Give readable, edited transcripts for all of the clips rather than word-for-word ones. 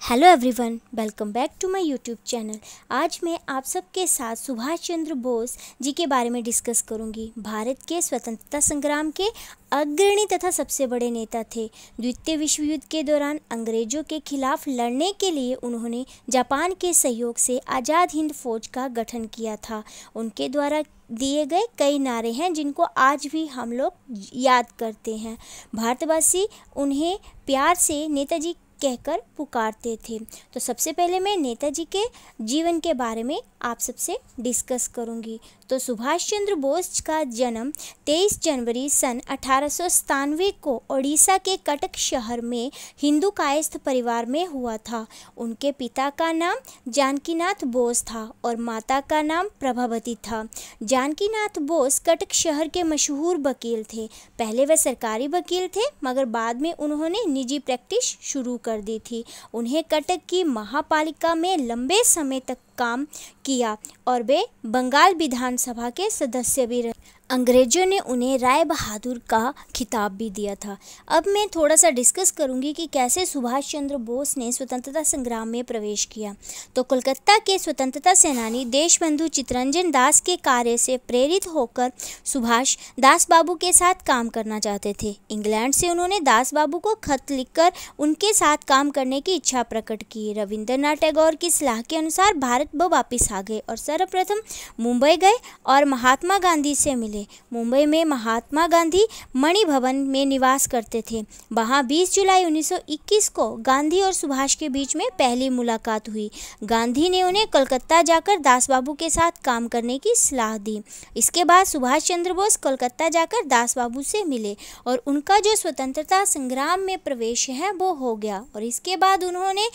Hello everyone, welcome back to my YouTube channel. आज मैं आप सबके साथ सुभाष चंद्र बोस जी के बारे में डिस्कस करूंगी। भारत के स्वतंत्रता संग्राम के अग्रणी तथा सबसे बड़े नेता थे। द्वितीय विश्व युद्ध के दौरान अंग्रेजों के खिलाफ लड़ने के लिए उन्होंने जापान के सहयोग से आज़ाद हिंद फौज का गठन किया था। उनके द्वारा दिए गए कई नारे हैं जिनको आज भी हम लोग याद करते हैं। भारतवासी उन्हें प्यार से नेताजी कहकर पुकारते थे। तो सबसे पहले मैं नेताजी के जीवन के बारे में आप सबसे डिस्कस करूंगी। तो सुभाष चंद्र बोस का जन्म 23 जनवरी सन 1897 को ओडिशा के कटक शहर में हिंदू कायस्थ परिवार में हुआ था। उनके पिता का नाम जानकीनाथ बोस था और माता का नाम प्रभावती था। जानकीनाथ बोस कटक शहर के मशहूर वकील थे। पहले वे सरकारी वकील थे, मगर बाद में उन्होंने निजी प्रैक्टिस शुरू कर दी थी। उन्हें कटक की महापालिका में लंबे समय तक काम किया और वे बंगाल विधानसभा के सदस्य भी रहे। अंग्रेजों ने उन्हें राय बहादुर का खिताब भी दिया था। अब मैं थोड़ा सा डिस्कस करूंगी कि कैसे सुभाष चंद्र बोस ने स्वतंत्रता संग्राम में प्रवेश किया। तो कोलकाता के स्वतंत्रता सेनानी देशबंधु चित्तरंजन दास के कार्य से प्रेरित होकर सुभाष दास बाबू के साथ काम करना चाहते थे। इंग्लैंड से उन्होंने दास बाबू को खत लिखकर उनके साथ काम करने की इच्छा प्रकट की। रविंद्रनाथ टैगोर की सलाह के अनुसार भारत वो वापिस आ गए और सर्वप्रथम मुंबई गए और महात्मा गांधी से मिले। मुंबई में महात्मा गांधी मणि भवन में निवास करते थे। वहां 20 जुलाई 1921 को गांधी और सुभाष के बीच में पहली मुलाकात हुई। गांधी ने उन्हें कोलकाता जाकर दास बाबू के साथ काम करने की सलाह दी। इसके बाद सुभाष चंद्र बोस कोलकाता जाकर दास बाबू से मिले और उनका जो स्वतंत्रता संग्राम में प्रवेश है वो हो गया। और इसके बाद उन्होंने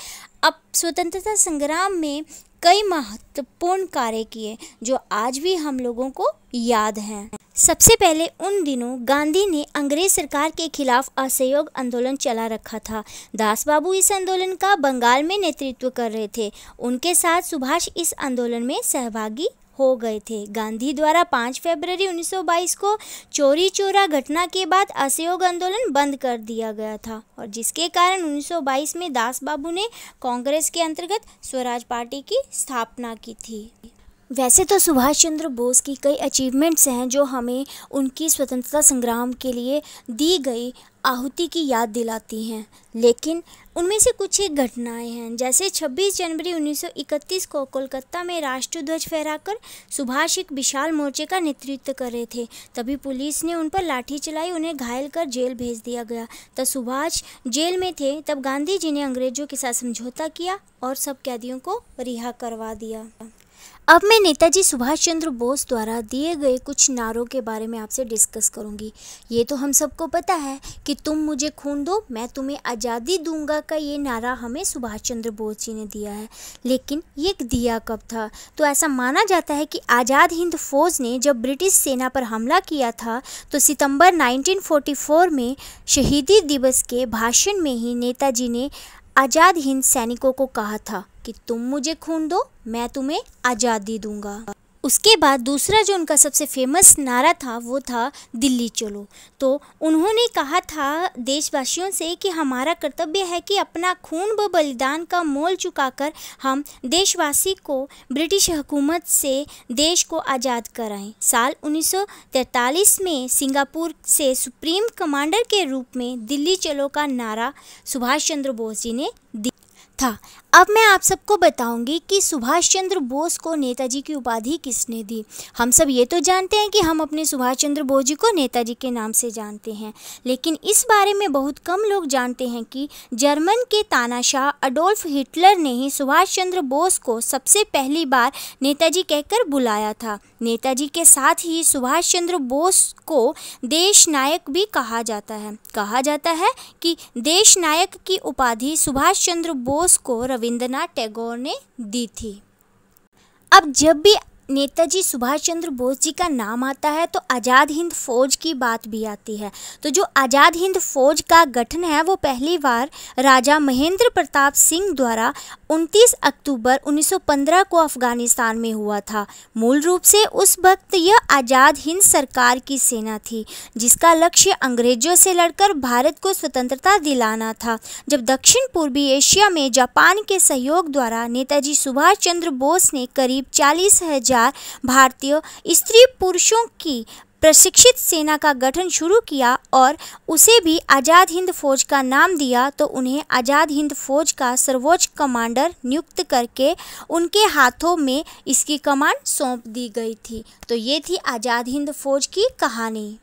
अब स्वतंत्रता संग्राम में कई महत्वपूर्ण कार्य किए जो आज भी हम लोगों को याद हैं। सबसे पहले उन दिनों गांधी ने अंग्रेज सरकार के खिलाफ असहयोग आंदोलन चला रखा था। दास बाबू इस आंदोलन का बंगाल में नेतृत्व कर रहे थे। उनके साथ सुभाष इस आंदोलन में सहभागी हो गए थे। गांधी द्वारा 5 फरवरी 1922 को चोरी चोरा घटना के बाद असहयोग आंदोलन बंद कर दिया गया था और जिसके कारण 1922 में दास बाबू ने कांग्रेस के अंतर्गत स्वराज पार्टी की स्थापना की थी। वैसे तो सुभाष चंद्र बोस की कई अचीवमेंट्स हैं जो हमें उनकी स्वतंत्रता संग्राम के लिए दी गई आहुति की याद दिलाती हैं, लेकिन उनमें से कुछ एक घटनाएं हैं। जैसे 26 जनवरी 1931 को कोलकाता में राष्ट्रध्वज फहराकर सुभाष एक विशाल मोर्चे का नेतृत्व कर रहे थे। तभी पुलिस ने उन पर लाठी चलाई, उन्हें घायल कर जेल भेज दिया गया। तब सुभाष जेल में थे। तब गांधी जी ने अंग्रेजों के साथ समझौता किया और सब कैदियों को रिहा करवा दिया। अब मैं नेताजी सुभाष चंद्र बोस द्वारा दिए गए कुछ नारों के बारे में आपसे डिस्कस करूंगी। ये तो हम सबको पता है कि तुम मुझे खून दो मैं तुम्हें आज़ादी दूंगा का ये नारा हमें सुभाष चंद्र बोस जी ने दिया है। लेकिन ये दिया कब था? तो ऐसा माना जाता है कि आज़ाद हिंद फौज ने जब ब्रिटिश सेना पर हमला किया था तो सितंबर 1944 में शहीदी दिवस के भाषण में ही नेताजी ने आज़ाद हिंद सैनिकों को कहा था कि तुम मुझे खून दो मैं तुम्हें आज़ादी दूंगा। उसके बाद दूसरा जो उनका सबसे फेमस नारा था वो था दिल्ली चलो। तो उन्होंने कहा था देशवासियों से कि हमारा कर्तव्य है कि अपना खून व बलिदान का मोल चुकाकर हम देशवासी को ब्रिटिश हुकूमत से देश को आज़ाद कराएं। साल 1943 में सिंगापुर से सुप्रीम कमांडर के रूप में दिल्ली चलो का नारा सुभाष चंद्र बोस जी ने था। अब मैं आप सबको बताऊंगी कि सुभाष चंद्र बोस को नेताजी की उपाधि किसने दी। हम सब ये तो जानते हैं कि हम अपने सुभाष चंद्र बोस जी को नेताजी के नाम से जानते हैं, लेकिन इस बारे में बहुत कम लोग जानते हैं कि जर्मन के तानाशाह अडोल्फ हिटलर ने ही सुभाष चंद्र बोस को सबसे पहली बार नेताजी कहकर बुलाया था। नेताजी के साथ ही सुभाष चंद्र बोस को देश नायक भी कहा जाता है। कहा जाता है कि देश नायक की उपाधि सुभाष चंद्र बोस को रविंद्रनाथ टैगोर ने दी थी। अब जब भी नेताजी सुभाष चंद्र बोस जी का नाम आता है तो आज़ाद हिंद फौज की बात भी आती है। तो जो आज़ाद हिंद फौज का गठन है वो पहली बार राजा महेंद्र प्रताप सिंह द्वारा 29 अक्टूबर 1915 को अफ़गानिस्तान में हुआ था। मूल रूप से उस वक्त यह आज़ाद हिंद सरकार की सेना थी जिसका लक्ष्य अंग्रेजों से लड़कर भारत को स्वतंत्रता दिलाना था। जब दक्षिण पूर्वी एशिया में जापान के सहयोग द्वारा नेताजी सुभाष चंद्र बोस ने करीब 40,000 भारतीय स्त्री पुरुषों की प्रशिक्षित सेना का गठन शुरू किया और उसे भी आज़ाद हिंद फौज का नाम दिया, तो उन्हें आज़ाद हिंद फौज का सर्वोच्च कमांडर नियुक्त करके उनके हाथों में इसकी कमान सौंप दी गई थी। तो ये थी आज़ाद हिंद फौज की कहानी।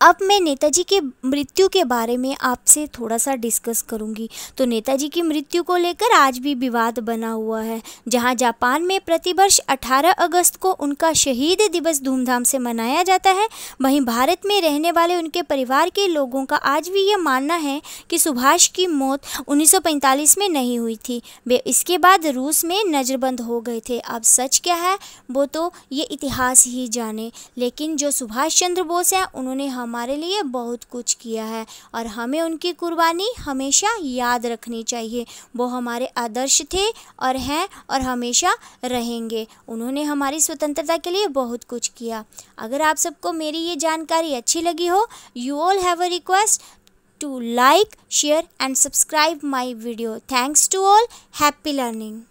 अब मैं नेताजी के मृत्यु के बारे में आपसे थोड़ा सा डिस्कस करूंगी। तो नेताजी की मृत्यु को लेकर आज भी विवाद बना हुआ है। जहां जापान में प्रतिवर्ष 18 अगस्त को उनका शहीद दिवस धूमधाम से मनाया जाता है, वहीं भारत में रहने वाले उनके परिवार के लोगों का आज भी यह मानना है कि सुभाष की मौत 1945 में नहीं हुई थी। वे इसके बाद रूस में नज़रबंद हो गए थे। अब सच क्या है वो तो ये इतिहास ही जाने, लेकिन जो सुभाष चंद्र बोस हैं उन्होंने हमारे लिए बहुत कुछ किया है और हमें उनकी कुर्बानी हमेशा याद रखनी चाहिए। वो हमारे आदर्श थे और हैं और हमेशा रहेंगे। उन्होंने हमारी स्वतंत्रता के लिए बहुत कुछ किया। अगर आप सबको मेरी ये जानकारी अच्छी लगी हो, you all have a request to like, share and subscribe my video. Thanks to all, happy learning.